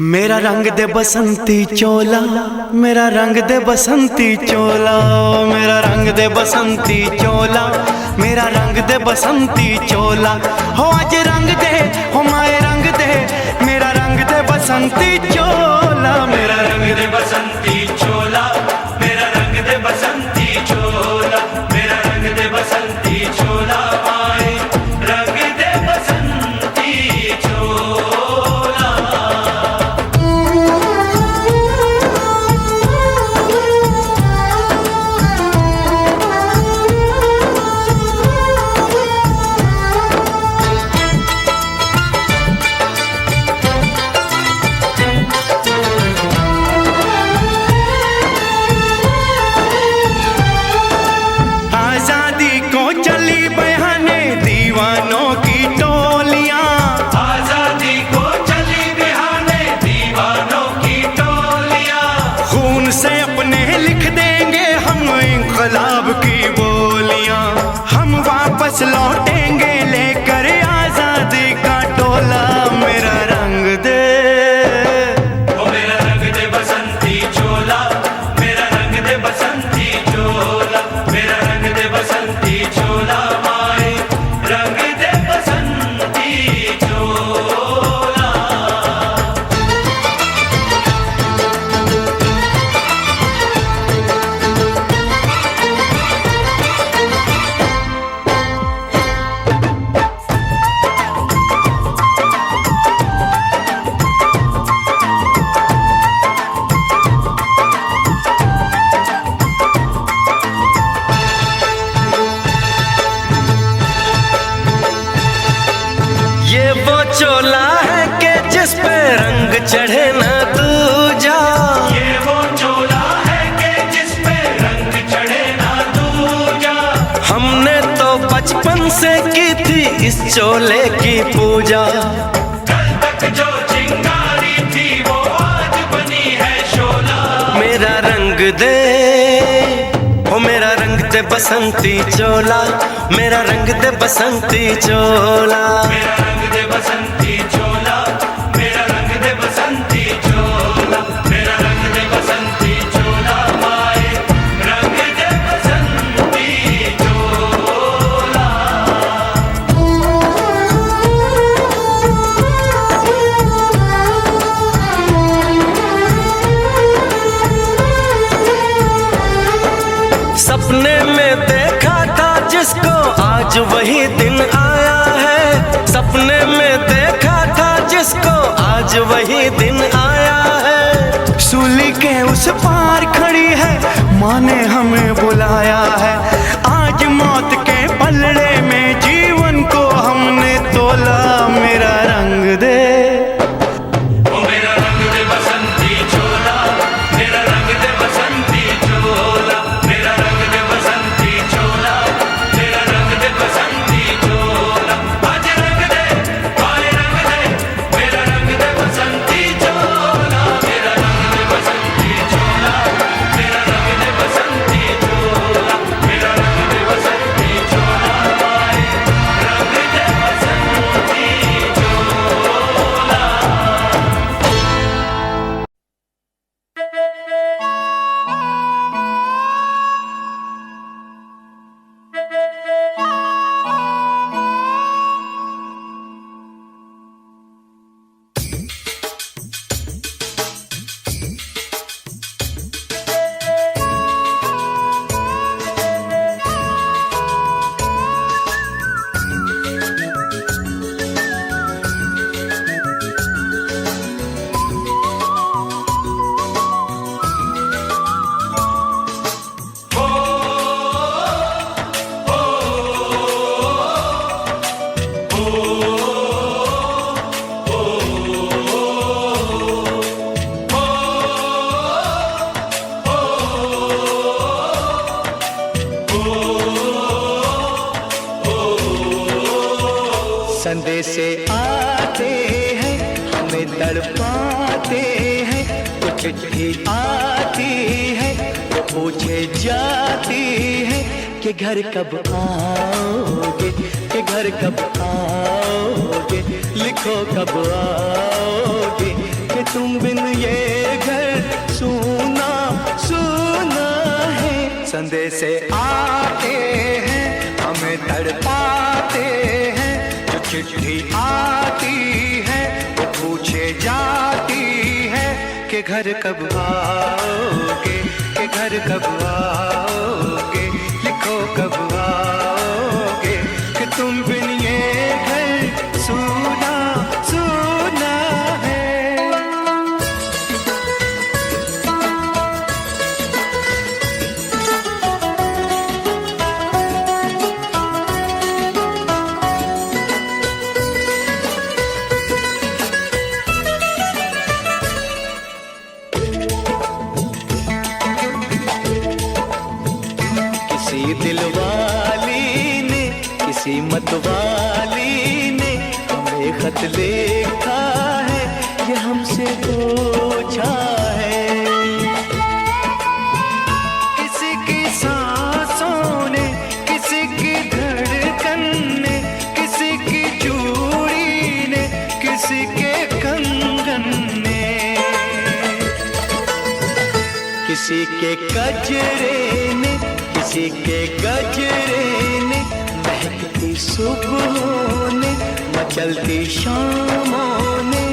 मेरा रंग दे बसंती चोला, मेरा रंग दे बसंती चोला, मेरा रंग दे बसंती चोला, मेरा रंग दे बसंती चोला। हो आज रंग दे, हो माए रंग दे, मेरा रंग दे बसंती चोला, मेरा रंग दे बसंती चोला, मेरा रंग दे बसंती चोला, मेरा रंग दे बसंती चोला, माए रंग दे बसंती चोला। इंकलाब की बोलियां हम वापस लौटेंगे लेकर आजादी का टोला। मेरा रंग दे, ओ मेरा रंग दे बसंती चोला, मेरा रंग दे बसंती चोला, मेरा रंग दे बसंती चोला, माए रंग दे बसंती चोला। ये वो चोला है कि जिस पे रंग चढ़े ना दूजा, ये वो चोला है कि जिस पे रंग चढ़े ना दूजा। हमने तो बचपन से की थी इस चोले की पूजा, कल तक जो चिंगारी थी वो आज बनी है शोला। मेरा रंग दे, ओ मेरा रंग दे बसंती चोला, मेरा रंग दे बसंती चोला, मेरा रंग दे बसंती चोला, मेरा रंग दे बसंती चोला, मेरा रंग दे बसंती चोला, माए रंग दे बसंती चोला। सपने में देखा था जिसको आज वही दिन आया है, सपने में देखा था जिसको आज वही दिन आया है। सूली के उस पार खड़ी है, माँ ने हमें बुलाया है। आज मौत के पलड़े में जीवन को हमने तोला। मेरा रंग दे, ओ मेरा रंग दे बसंती चोला, मेरा रंग दे बसंती चोला, मेरा रंग दे बसंती चोला, मेरा रंग दे बसंती चोला। आज रंग दे, माए रंग दे, मेरा रंग दे बसंती चोला, मेरा रंग दे बसंती चोला, मेरा रंग दे बसंती चोला, मेरा रंग दे बसंती चोला, माए रंग दे बसंती चोला। संदेशे आते हैं हमें तड़पाते हैं, कुछ चिट्ठी आती है पूछे जाती है कि घर कब आओगे, कि घर कब आओगे, लिखो कब आओगे, कि कि तुम बिन ये घर सूना सूना है। संदेश आते हैं हमें तड़पाते हैं, जो चिट्ठी आती है वो पूछे जाती है कि घर कब आओगे, कि घर कब आओगे, लिखो कब आओगे, कि तुम बिन ये घर सूना सूना है। किसी दिलवाली ने, किसी मतवाली ने हमें खत लिखा है, ये हमसे पूछा है। किसी की सांसों ने, किसी की धड़कन ने, किसी की चूड़ी ने, किसी के कंगन ने, किसी के गजरे ने, किसी के गजरे ने, महकती सुबहों ने, मचलती शामों ने,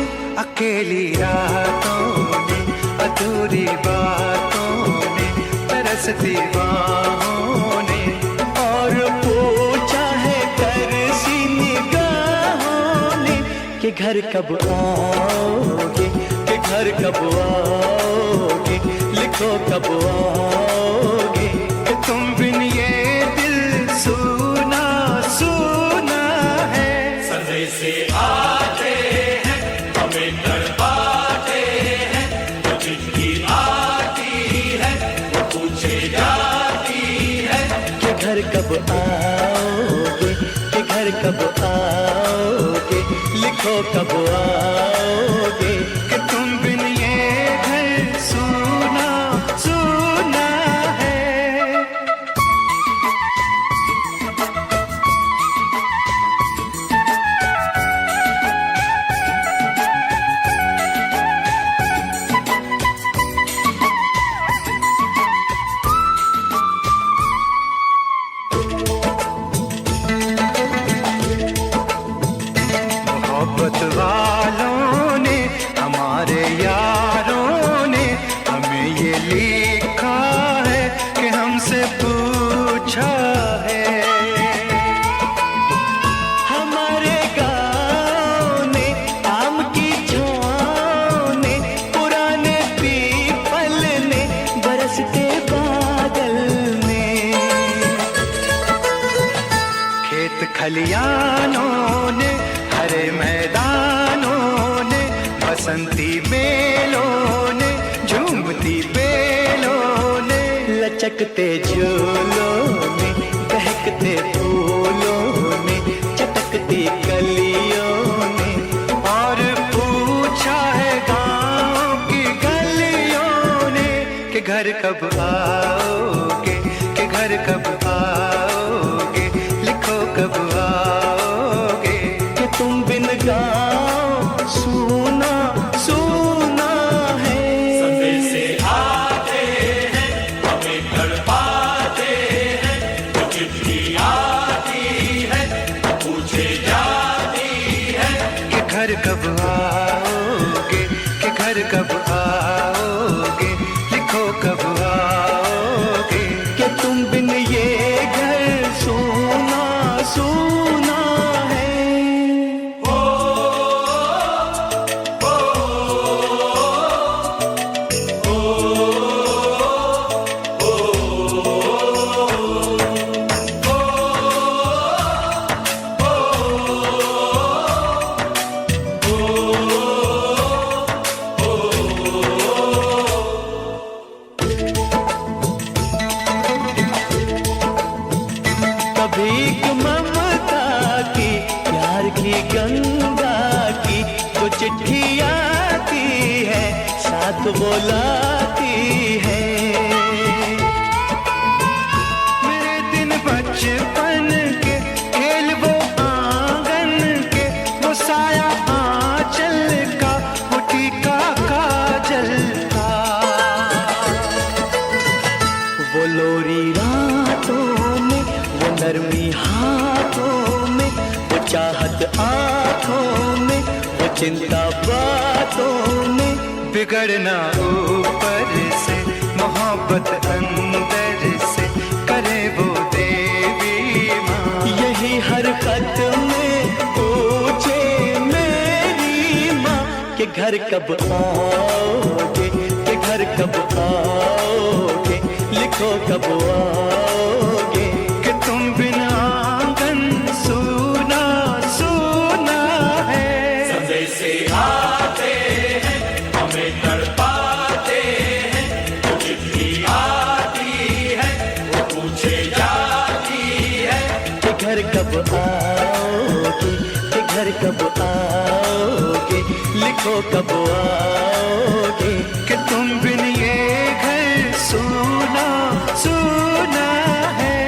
अकेली रातों ने, अधूरी बातों ने, तरसती बाहों ने, और पूछा है तरसी निगाहों ने कि घर कब आओगे, कि घर कब आओगे, लिखो कब आओगे, कि तुम बिन ये दिल सूना सूना है। संदेश आते हैं हमें तड़पाते हैं, जो चिट्ठी आती है वो पूछे जाती है कि घर कब आओगे, कि घर कब आओगे, लिखो कब आओगे, कि तुम बिन ये घर सूना सूना है। मोहब्बत वालों ने, हमारे यारों ने हमें ये लिखा है कि हमसे पूछा है। हमारे गाँव ने, आम की छाँव ने, पुराने पीपल ने, बरसते बादल ने, खेत खलियानों ने, हरे मैदानों ने, बसंती बेलों ने, झूमती बेलों ने, लचकते झूलों ने, बहकते फूलों ने, चटकती कलियों ने, और पूछा है गाँव की गलियों ने कि घर कब आओगे, कि घर कब आओगे, लिखो कब आओगे, कि तुम बिन गाँव सूना सूना है। संदेश आते हैं हमें तड़पाते हैं, जो चिट्ठी आती है वो पूछे जाती है कि घर कब आओगे, कि घर कब आओगे, लिखो कब आओगे, कि तुम बिन ये घर सूना सूना है। भीख ममता की, प्यार की गंगा की, तो चिट्ठी आती है साथ बुलाती है। मेरे दिन बचपन के खेल वो आंगन के, वो साया आंचल का, वो टीका आंखों में, वो चिंता बातों में, बिगड़ना ऊपर से, मोहब्बत अंदर से करे वो देवी माँ। यही हर खत में पूछे मेरी माँ कि घर कब आओगे, कि घर कब आओगे, लिखो कब आओगे, कि तुम बिना आंगन सूना सूना है। संदेशे आते हैं हमें तड़पाते हैं, वो चिट्ठी आती है वो पूछे जाती है कि घर कब आओगे, कि घर कब आओगे, लिखो कब आओगे, कि तुम बिन ये घर सूना सूना है।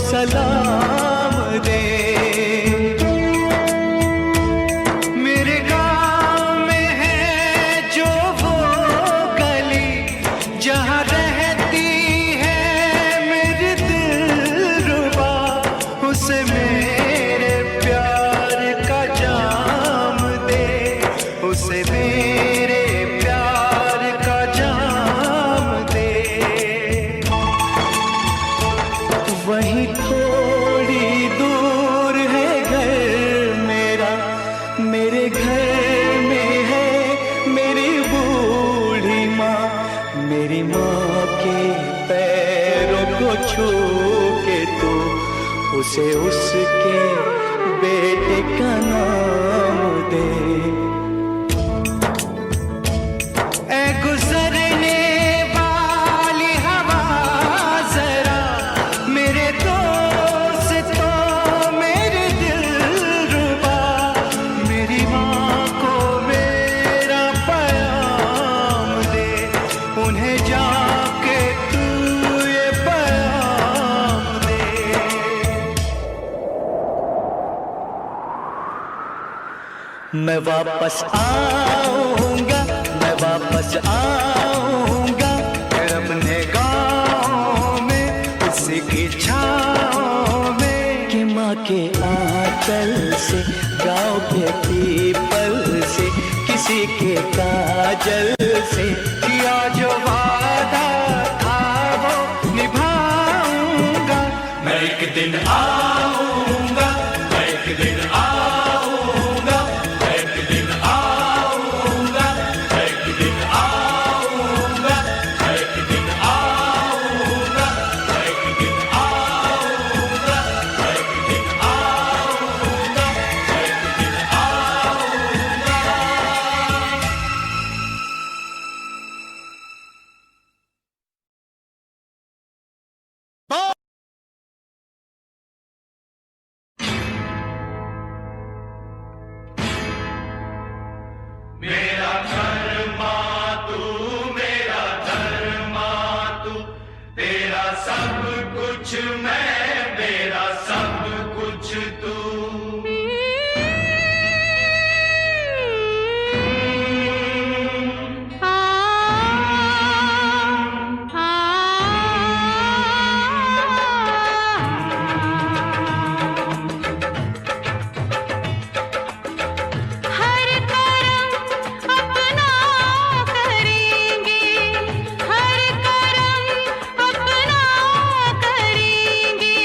सलाम दे। मेरे गाँव में है जो वो गली जहाँ रहती है मेरी दिलरुबा, उसे मेरे प्यार का जाम दे, उसे मेरे प्यार का जाम दे। वहीं थोड़ी दूर है घर मेरा, मेरे घर में है मेरी बूढ़ी माँ, मेरी माँ के पैरों को छू के तू उसे उसके बेटे का नाम दे। ऐ गुजरने वाली हवा जरा मेरे दोस्तों मेरे दिलरुबा, मेरी माँ को मेरा पैगाम दे, उन्हें जाके तू ये पैगाम दे। मैं वापस आऊंगा, मैं वापस आऊंगा फिर अपने गाँव में उसी की छाँव में, कि माँ के आंचल से गाँव के पीपल से किसी के काजल से किया जो वादा था वो निभाऊंगा। मैं एक दिन आऊंगा, मैं एक दिन आऊंगा, मैं एक दिन आऊंगा, मैं एक दिन आऊंगा, मैं एक दिन आऊंगा, मैं एक दिन आऊंगा, मैं एक दिन आऊंगा, मैं एक दिन आऊंगा। मेरा धर्मा तू, मेरा धर्मा तू, तेरा सब कुछ मैं, मेरा सब कुछ तू। हर करम अपना करेंगे, हर करम अपना करेंगे,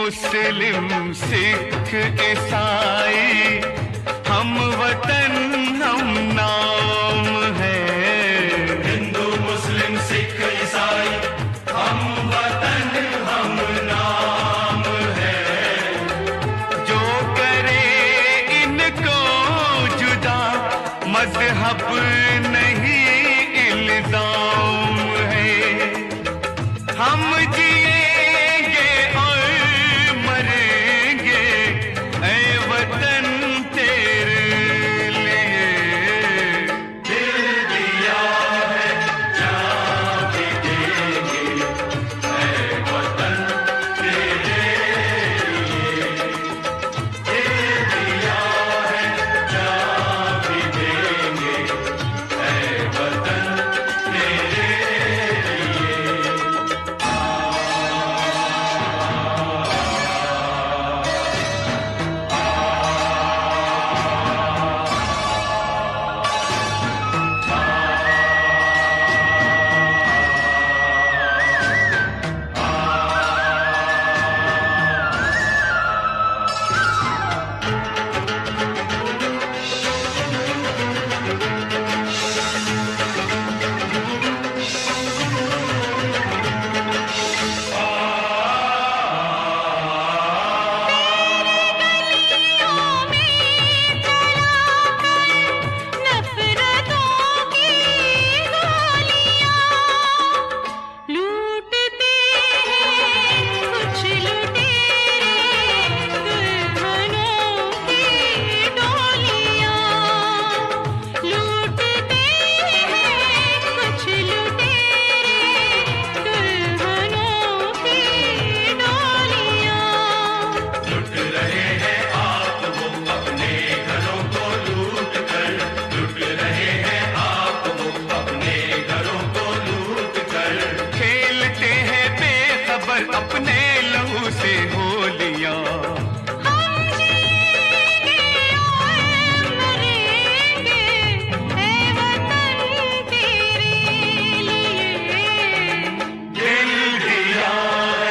मुस्लिम सिख ईसाई हम वतन हम नाम है। हिंदू मुस्लिम सिख ईसाई हम वतन हम नाम है। जो करे इनको जुदा मजहब नहीं इल्जाम है। हम जिएंगे और मरेंगे ऐ वतन तेरे लिए। दिल दिया है जान भी देंगे ऐ वतन तेरे लिए। दिल दिया है जान भी देंगे ऐ वतन तेरे लिए। नफरतों की गोलियां लूटते हैं कुछ लुटेरे दुल्हनों की डोलियां। लूटते हैं कुछ लुटेरे दुल्हनों की डोलियां। लुट रहे हैं आप वो अपने घरों को लूट कर। लुट रहे हैं आप वो अपने घरों को लूट कर। खेलते हैं बेखबर अपने लहू से होलियां। हम जिएंगे और मरेंगे ऐ वतन तेरे लिए। दिल दिया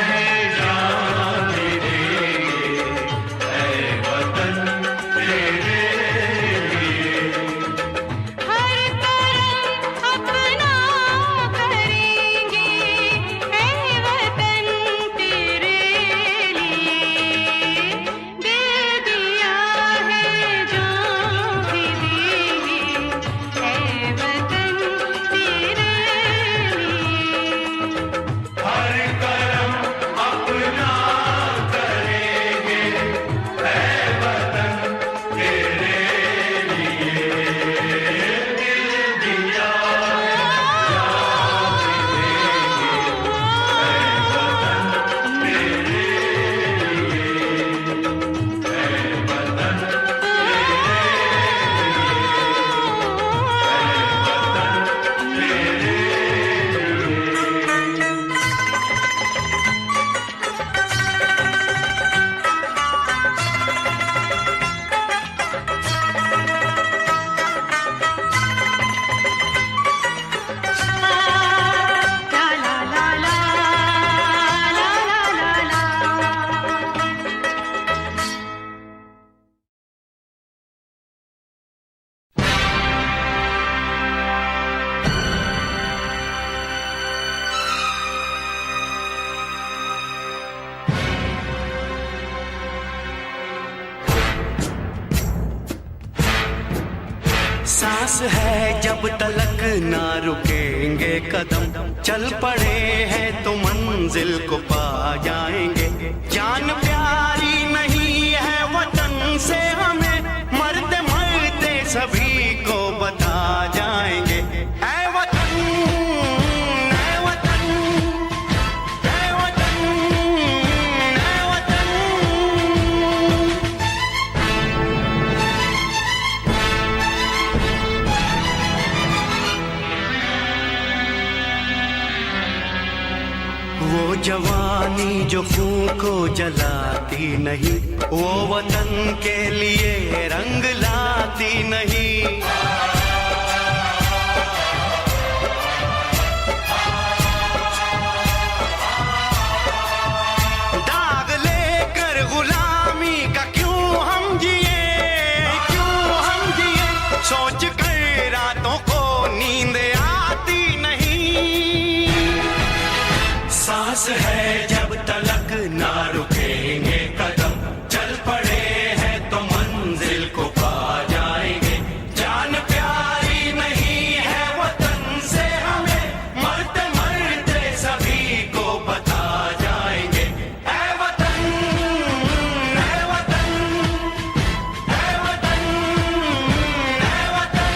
है जान भी देंगे ऐ वतन तेरे लिए। हर करम अपना करेंगे ऐ वतन तेरे लिए। दिल दिया है जान भी देंगे ऐ वतन तेरे लिए। हर करम अपना करेंगे ऐ वतन तेरे लिए। दिल दिया जान भी देंगे ऐ वतन तेरे लिए। ऐ वतन ला ला ला ला ला ला ला ला। सांस है जब तलक ना रुकेंगे कदम। चल पड़े हैं तो मंजिल को पा जाएंगे। जान प्यारी नहीं है वतन से हमें। मरते मरते सभी को बता जाएंगे ऐ वतन ऐ वतन ऐ वतन ऐ वतन। वो जवानी जो खून को जलाती नहीं। वो वतन के लिए रंग लाती नहीं। दाग लेकर सांस है जब तलक ना रुकेंगे कदम, चल पड़े हैं तो मंजिल को पा जाएंगे। जान प्यारी नहीं है वतन से हमें, मरते मरते सभी को बता जाएंगे। ऐ वतन, ऐ वतन, ऐ वतन, ऐ वतन।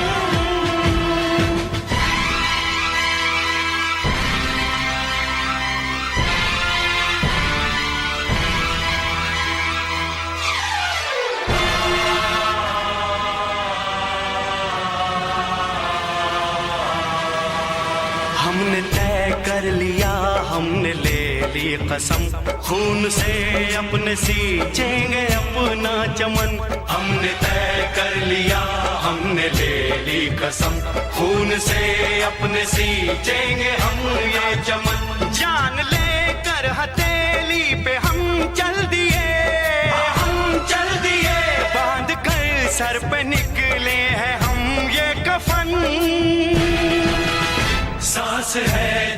हमने तय कर लिया, हमने ले ली कसम, खून से अपने सींचेंगे अपना चमन। हमने तय कर लिया, हमने ले ली कसम, खून से अपने सींचेंगे हम ये चमन। जान लेकर हथेली पे हम चल दिए, हम चल दिए, बांध कर सर पे निकले हैं हम ये कफन। सांस है